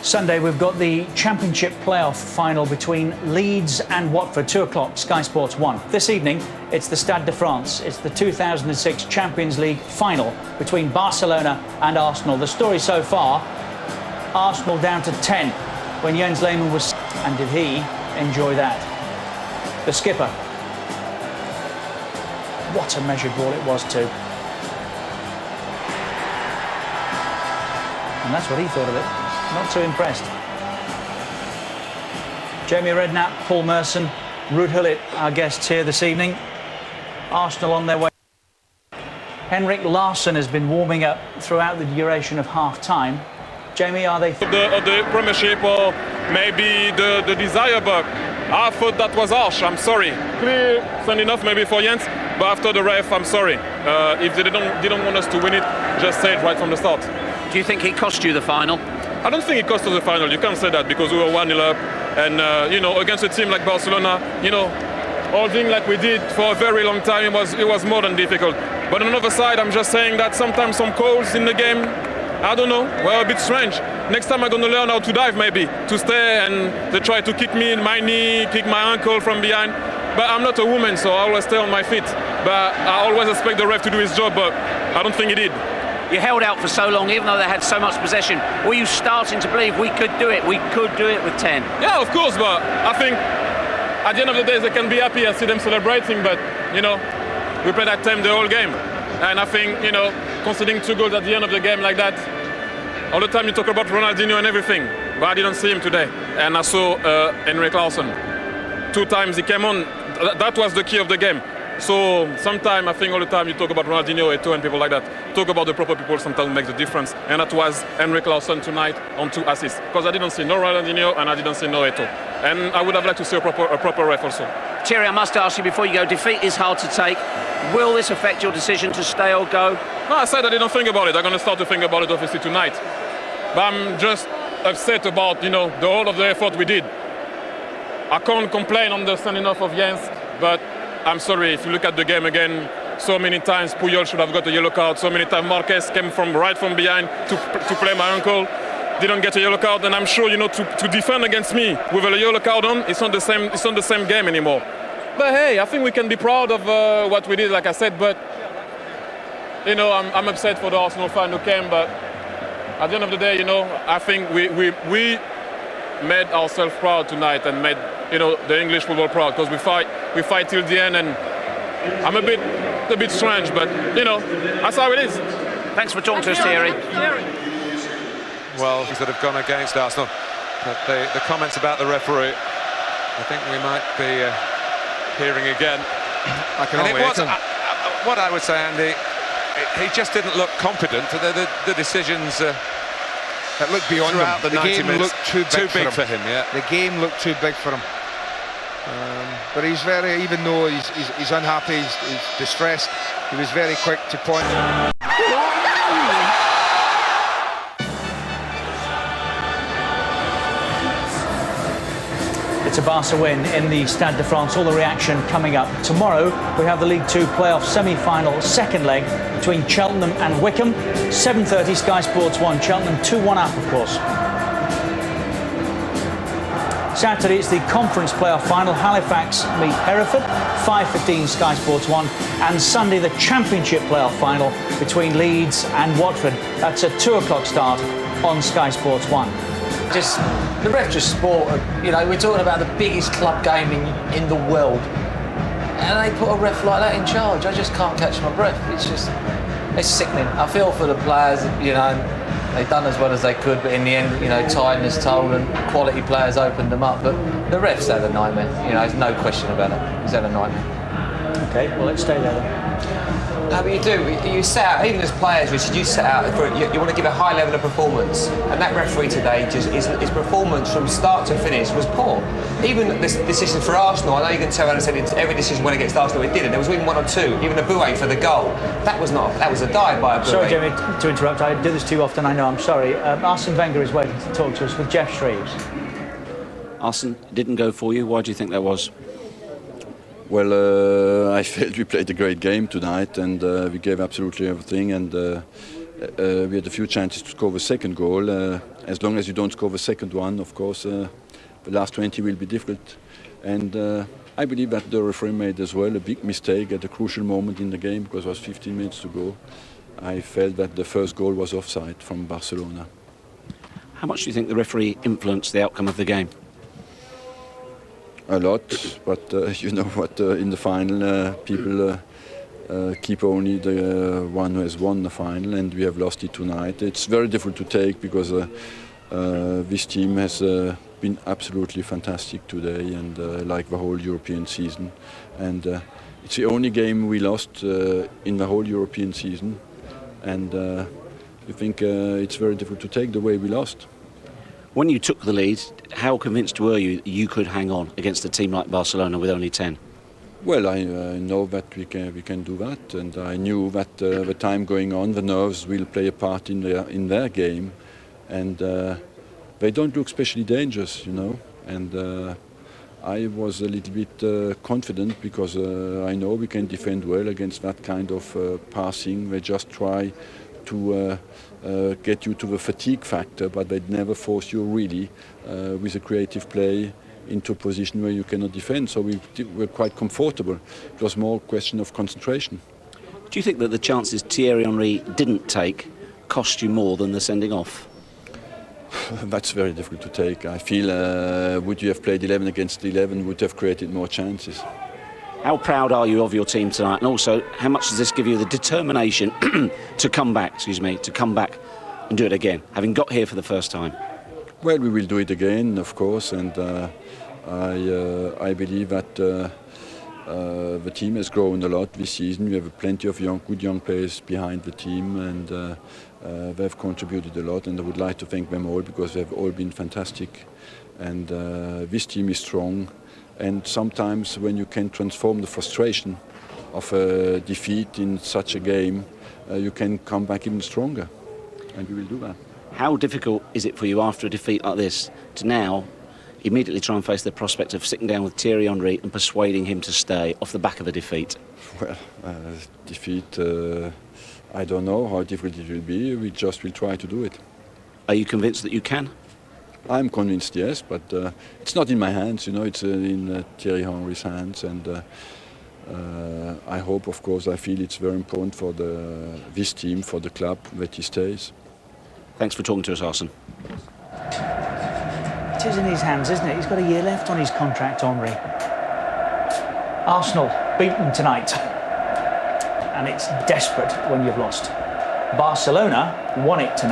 Sunday, we've got the Championship playoff final between Leeds and Watford, 2 o'clock, Sky Sports 1. This evening, it's the Stade de France. It's the 2006 Champions League final between Barcelona and Arsenal. The story so far, Arsenal down to 10 when Jens Lehmann was... And did he enjoy that? The skipper. What a measured ball it was too. And that's what he thought of it. Not too impressed. Jamie Redknapp, Paul Merson, Ruud Gullit, our guests here this evening. Arsenal on their way. Henrik Larsson has been warming up throughout the duration of half-time. Jamie, are they... Of the Premiership, or maybe the desire, but I thought that was harsh. I'm sorry. Clear, sending off maybe for Jens, but after the ref, I'm sorry. If they didn't want us to win it, just say it right from the start. Do you think it cost you the final? I don't think it cost us the final. You can't say that because we were 1-0 up, and you know, against a team like Barcelona, you know, holding like we did for a very long time, it was more than difficult. But on the other side, I'm just saying that sometimes some calls in the game, I don't know, were a bit strange. Next time I'm going to learn how to dive, maybe, to stay, and they try to kick me in my knee, kick my ankle from behind. But I'm not a woman, so I always stay on my feet. But I always expect the ref to do his job, but I don't think he did. You held out for so long, even though they had so much possession. Were you starting to believe we could do it? We could do it with 10? Yeah, of course, but I think at the end of the day, they can be happy. I see them celebrating, but, you know, we played that time the whole game. And I think, you know, conceding 2 goals at the end of the game like that, all the time you talk about Ronaldinho and everything, but I didn't see him today. And I saw Henrik Larsson. 2 times he came on. That was the key of the game. So sometimes, I think all the time you talk about Ronaldinho, Eto'o and people like that. Talk about the proper people sometimes makes the difference. And that was Henrik Larsson tonight on 2 assists. Because I didn't see no Ronaldinho and I didn't see no Eto'o. And I would have liked to see a proper ref also. Thierry, I must ask you before you go, defeat is hard to take. Will this affect your decision to stay or go? No, I said I didn't think about it. I'm going to start to think about it obviously tonight. But I'm just upset about, you know, the whole of the effort we did. I can't complain on the sending off of Jens, but I'm sorry, if you look at the game again, so many times Puyol should have got a yellow card, so many times Marquez came right from behind to play my uncle, didn't get a yellow card, and I'm sure, you know, to defend against me with a yellow card on, it's not the same game anymore. But hey, I think we can be proud of what we did, like I said, but, you know, I'm upset for the Arsenal fan who came, but at the end of the day, you know, I think we made ourselves proud tonight and made, you know, the English football proud, because we fight till the end, and I'm a bit strange, but you know, that's how it is. Thanks for talking to us, Thierry. Well, that have gone against Arsenal, but the comments about the referee, I think we might be hearing again. What I would say, Andy, he just didn't look confident. The decisions. It looked beyond him. The 90 game minutes, looked too big for him. Yeah. The game looked too big for him. But he's very, even though he's unhappy, he's distressed, he was very quick to point. It's a Barca win in the Stade de France. All the reaction coming up. Tomorrow, we have the League 2 playoff semi-final second leg between Cheltenham and Wycombe. 7:30, Sky Sports 1. Cheltenham 2-1 up, of course. Saturday, it's the conference playoff final. Halifax meet Hereford. 5:15, Sky Sports 1. And Sunday, the Championship playoff final between Leeds and Watford. That's a 2 o'clock start on Sky Sports 1. The ref just sport, you know, we're talking about the biggest club game in the world, and they put a ref like that in charge. I just can't catch my breath. It's sickening. I feel for the players, you know, they've done as well as they could, but in the end, you know, tiredness told and quality players opened them up. But the ref's had a nightmare, you know, there's no question about it. He's had a nightmare. OK, well, let's stay there then. No, but you do. You set out, even as players, Richard, you set out for you want to give a high level of performance, and that referee today just his performance from start to finish was poor. Even this decision for Arsenal, I know you can tell and said every decision when against Arsenal it did, and there was even 1 or 2, even a Boué for the goal. That was a dive by a Boué. Sorry, Jamie, to interrupt. I do this too often. I know. I'm sorry. Arsène Wenger is waiting to talk to us with Jeff Shreves. Arsène didn't go for you. Why do you think that was? Well, I felt we played a great game tonight, and we gave absolutely everything, and we had a few chances to score the second goal. As long as you don't score the second one, of course, the last 20 will be difficult. And I believe that the referee made as well a big mistake at a crucial moment in the game, because it was 15 minutes to go. I felt that the first goal was offside from Barcelona. How much do you think the referee influenced the outcome of the game? A lot, but you know what, in the final people keep only the one who has won the final, and we have lost it tonight. It's very difficult to take, because this team has been absolutely fantastic today, and like the whole European season. And it's the only game we lost in the whole European season, and I think it's very difficult to take the way we lost. When you took the lead, how convinced were you that you could hang on against a team like Barcelona with only 10? Well, I know that we can do that, and I knew that the time going on, the nerves will play a part in their game, and they don't look especially dangerous, you know. And I was a little bit confident, because I know we can defend well against that kind of passing. They just try to get you to the fatigue factor, but they never force you really with a creative play into a position where you cannot defend. So we were quite comfortable. It was more a question of concentration. Do you think that the chances Thierry Henry didn't take cost you more than the sending off? That's very difficult to take. I feel would you have played 11 against 11 would have created more chances. How proud are you of your team tonight, and also how much does this give you the determination to come back and do it again, having got here for the first time? Well, we will do it again, of course, and I believe that the team has grown a lot this season. We have plenty of good young players behind the team, and they have contributed a lot, and I would like to thank them all, because they have all been fantastic. And this team is strong, and sometimes when you can transform the frustration of a defeat in such a game, you can come back even stronger, and we will do that. How difficult is it for you after a defeat like this to now immediately try and face the prospect of sitting down with Thierry Henry and persuading him to stay off the back of a defeat? Well, defeat, I don't know how difficult it will be. We just will try to do it. Are you convinced that you can? I'm convinced, yes, but it's not in my hands, you know, it's in Thierry Henry's hands, and I hope, of course, I feel it's very important for this team, for the club, that he stays. Thanks for talking to us, Arsène. It is in his hands, isn't it? He's got a year left on his contract, Henry. Arsenal beaten tonight, and it's desperate when you've lost. Barcelona won it tonight.